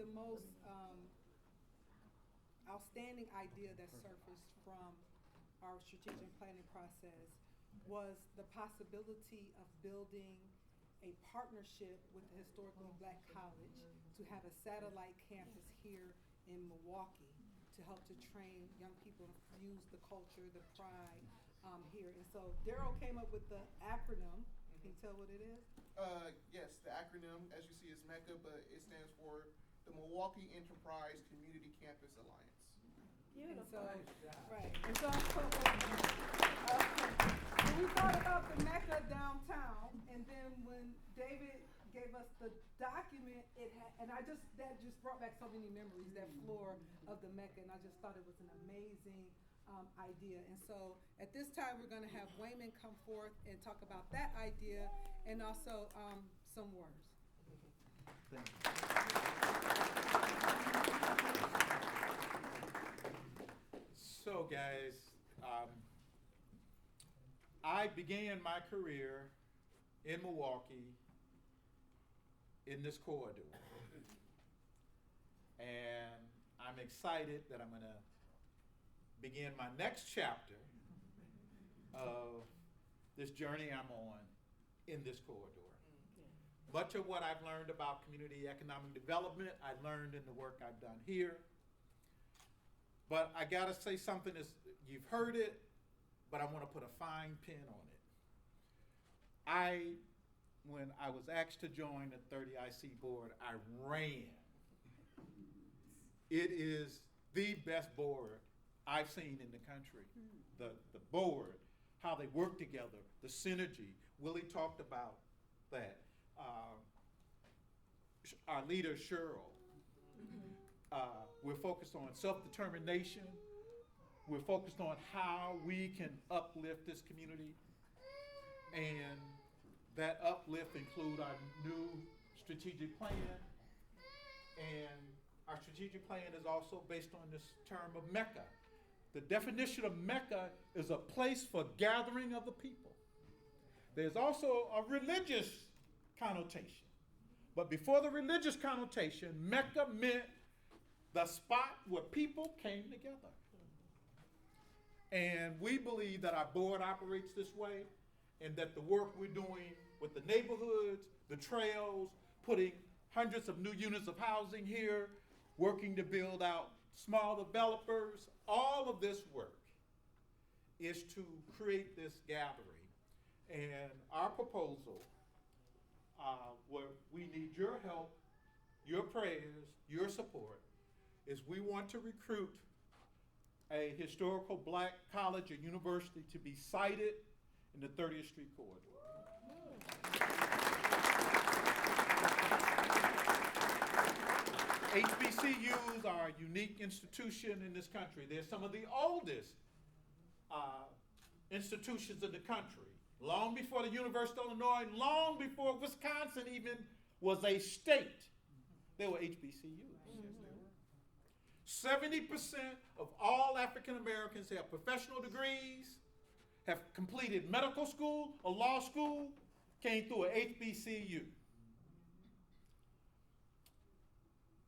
the most outstanding idea that surfaced from our strategic planning process was the possibility of building a partnership with the Historically Black College to have a satellite campus here in Milwaukee to help to train young people to fuse the culture, the pride here. And so Daryl came up with the acronym. Can you tell what it is? Yes, the acronym, as you see, is MECA, but it stands for the Milwaukee Enterprise Community Campus Alliance. And so, right. And so, when we thought about the Mecca downtown, and then when David gave us the document, and that just brought back so many memories, that floor of the Mecca, and I just thought it was an amazing idea. And so, at this time, we're going to have Wyman come forth and talk about that idea, and also some words. Thank you. So, guys, I began my career in Milwaukee in this corridor. And I'm excited that I'm going to begin my next chapter of this journey I'm on in this corridor. Much of what I've learned about community economic development, I learned in the work I've done here. But I gotta say something, you've heard it, but I wanna put a fine pin on it. When I was asked to join the 30IC board, I ran. It is the best board I've seen in the country. The board, how they work together, the synergy. Willie talked about that. Our leader, Cheryl. We're focused on self-determination. We're focused on how we can uplift this community. And that uplift include our new strategic plan. And our strategic plan is also based on this term of Mecca. The definition of Mecca is a place for gathering of the people. There's also a religious connotation. But before the religious connotation, Mecca meant the spot where people came together. And we believe that our board operates this way, and that the work we're doing with the neighborhoods, the trails, putting hundreds of new units of housing here, working to build out small developers, all of this work is to create this gathering. And our proposal, where we need your help, your prayers, your support, is we want to recruit a historical black college or university to be sited in the 30th Street corridor. HBCUs are a unique institution in this country. They're some of the oldest institutions in the country. Long before the University of Illinois, long before Wisconsin even was a state, they were HBCUs. 70% of all African Americans have professional degrees, have completed medical school or law school, came through a HBCU.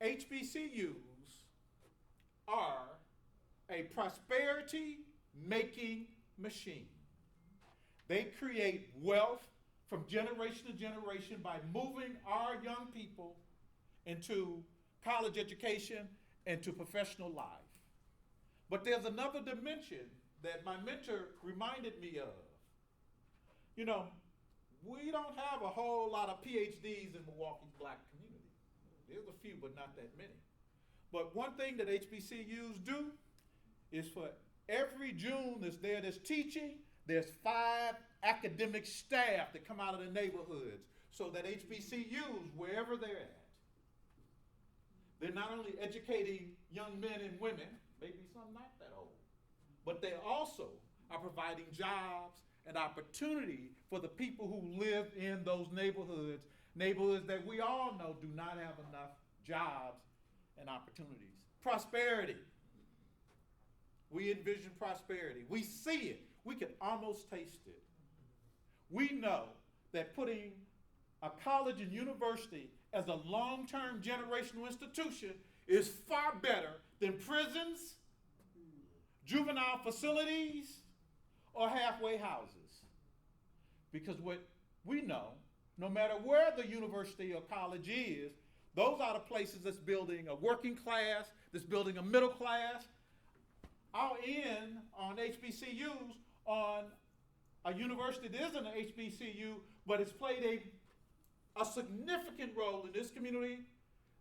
HBCUs are a prosperity-making machine. They create wealth from generation to generation by moving our young people into college education and to professional life. But there's another dimension that my mentor reminded me of. You know, we don't have a whole lot of PhDs in Milwaukee's black community. There's a few, but not that many. But one thing that HBCUs do is for every June that's teaching, there's 5 academic staff that come out of the neighborhoods so that HBCUs, wherever they're at, they're not only educating young men and women, maybe some not that old, but they also are providing jobs and opportunity for the people who live in those neighborhoods that we all know do not have enough jobs and opportunities. Prosperity. We envision prosperity. We see it. We can almost taste it. We know that putting a college and university as a long-term generational institution is far better than prisons, juvenile facilities, or halfway houses. Because what we know, no matter where the university or college is, those are the places that's building a working class, that's building a middle class. I'll end on HBCUs on a university that isn't an HBCU, but it's played a significant role in this community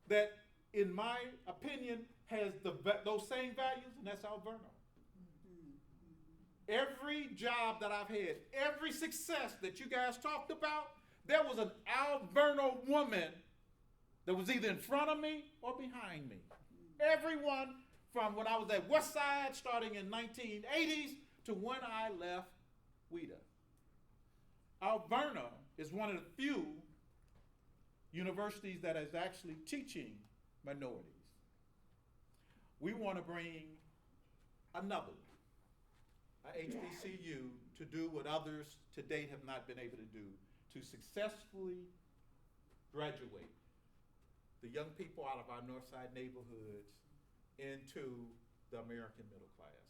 that, in my opinion, has those same values, and that's Alverno. Every job that I've had, every success that you guys talked about, there was an Alverno woman that was either in front of me or behind me. Everyone from when I was at Westside, starting in 1980s, to when I left WIDA. Alverno is one of the few universities that is actually teaching minorities. We want to bring another one, a HBCU, to do what others to date have not been able to do, to successfully graduate the young people out of our Northside neighborhoods into the American middle class.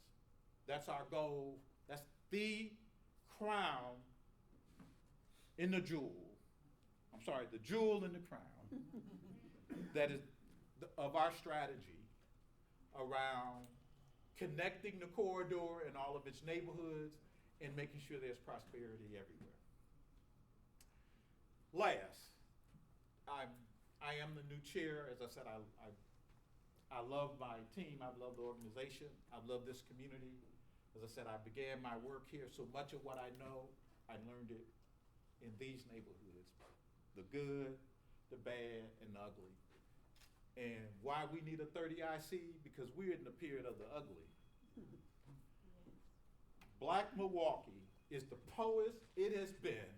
That's our goal. That's the crown in the jewel. I'm sorry, the jewel in the crown that is of our strategy around connecting the corridor and all of its neighborhoods and making sure there's prosperity everywhere. Last, I am the new chair. As I said, I love my team. I love the organization. I love this community. As I said, I began my work here, so much of what I know, I learned it in these neighborhoods. The good, the bad, and the ugly. And why we need a 30IC? Because we're in the period of the ugly. Black Milwaukee is the poorest it has been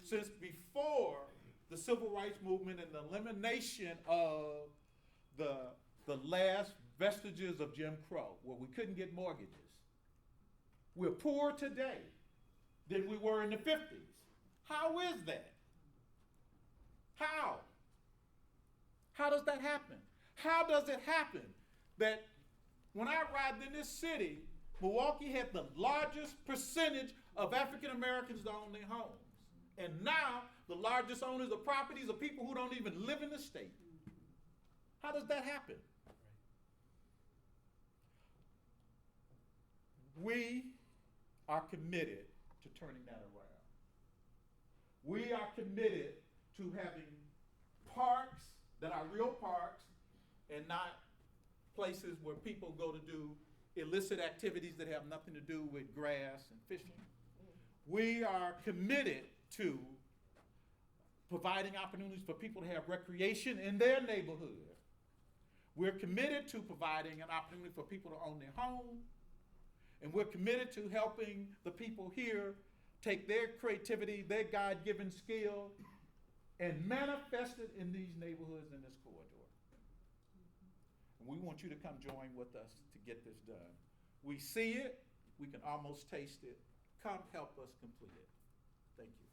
since before the civil rights movement and the elimination of the last vestiges of Jim Crow, where we couldn't get mortgages. We're poorer today than we were in the 50s. How is that? How? How does that happen? How does it happen that when I arrived in this city, Milwaukee had the largest percentage of African Americans that own their homes? And now the largest owners of properties are people who don't even live in the state. How does that happen? We are committed to turning that around. We are committed to having parks that are real parks and not places where people go to do illicit activities that have nothing to do with grass and fishing. We are committed to providing opportunities for people to have recreation in their neighborhood. We're committed to providing an opportunity for people to own their home. And we're committed to helping the people here take their creativity, their God-given skill, and manifest it in these neighborhoods in this corridor. And we want you to come join with us to get this done. We see it, we can almost taste it. Come help us complete it. Thank you.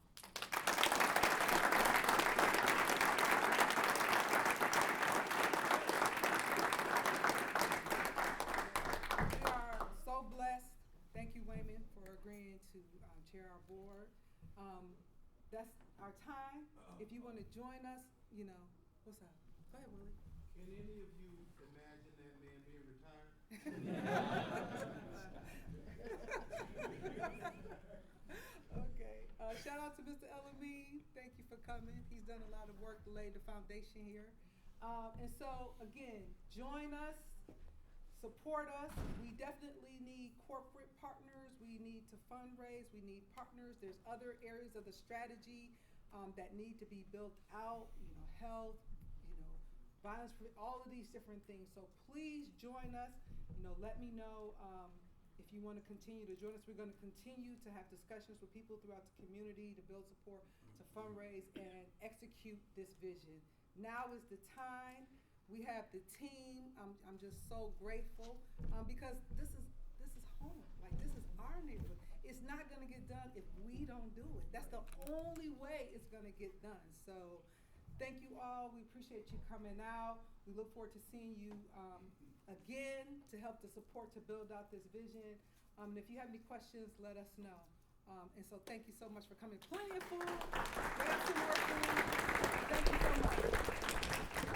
We are so blessed. Thank you, Wyman, for agreeing to chair our board. That's our time. If you want to join us, what's up? Go ahead, Willie. Can any of you imagine that man being retired? Okay. Shout out to Mr. Elamine. Thank you for coming. He's done a lot of work to lay the foundation here. And so, again, join us, support us. We definitely need corporate partners. We need to fundraise. We need partners. There's other areas of the strategy that need to be built out, health, violence, all of these different things. So please join us. Let me know if you want to continue to join us. We're going to continue to have discussions with people throughout the community to build support, to fundraise, and execute this vision. Now is the time. We have the team. I'm just so grateful because this is home. Like, this is our neighborhood. It's not going to get done if we don't do it. That's the only way it's going to get done. So thank you all. We appreciate you coming out. We look forward to seeing you again to help to support to build out this vision. And if you have any questions, let us know. And so thank you so much for coming. Plenty of food.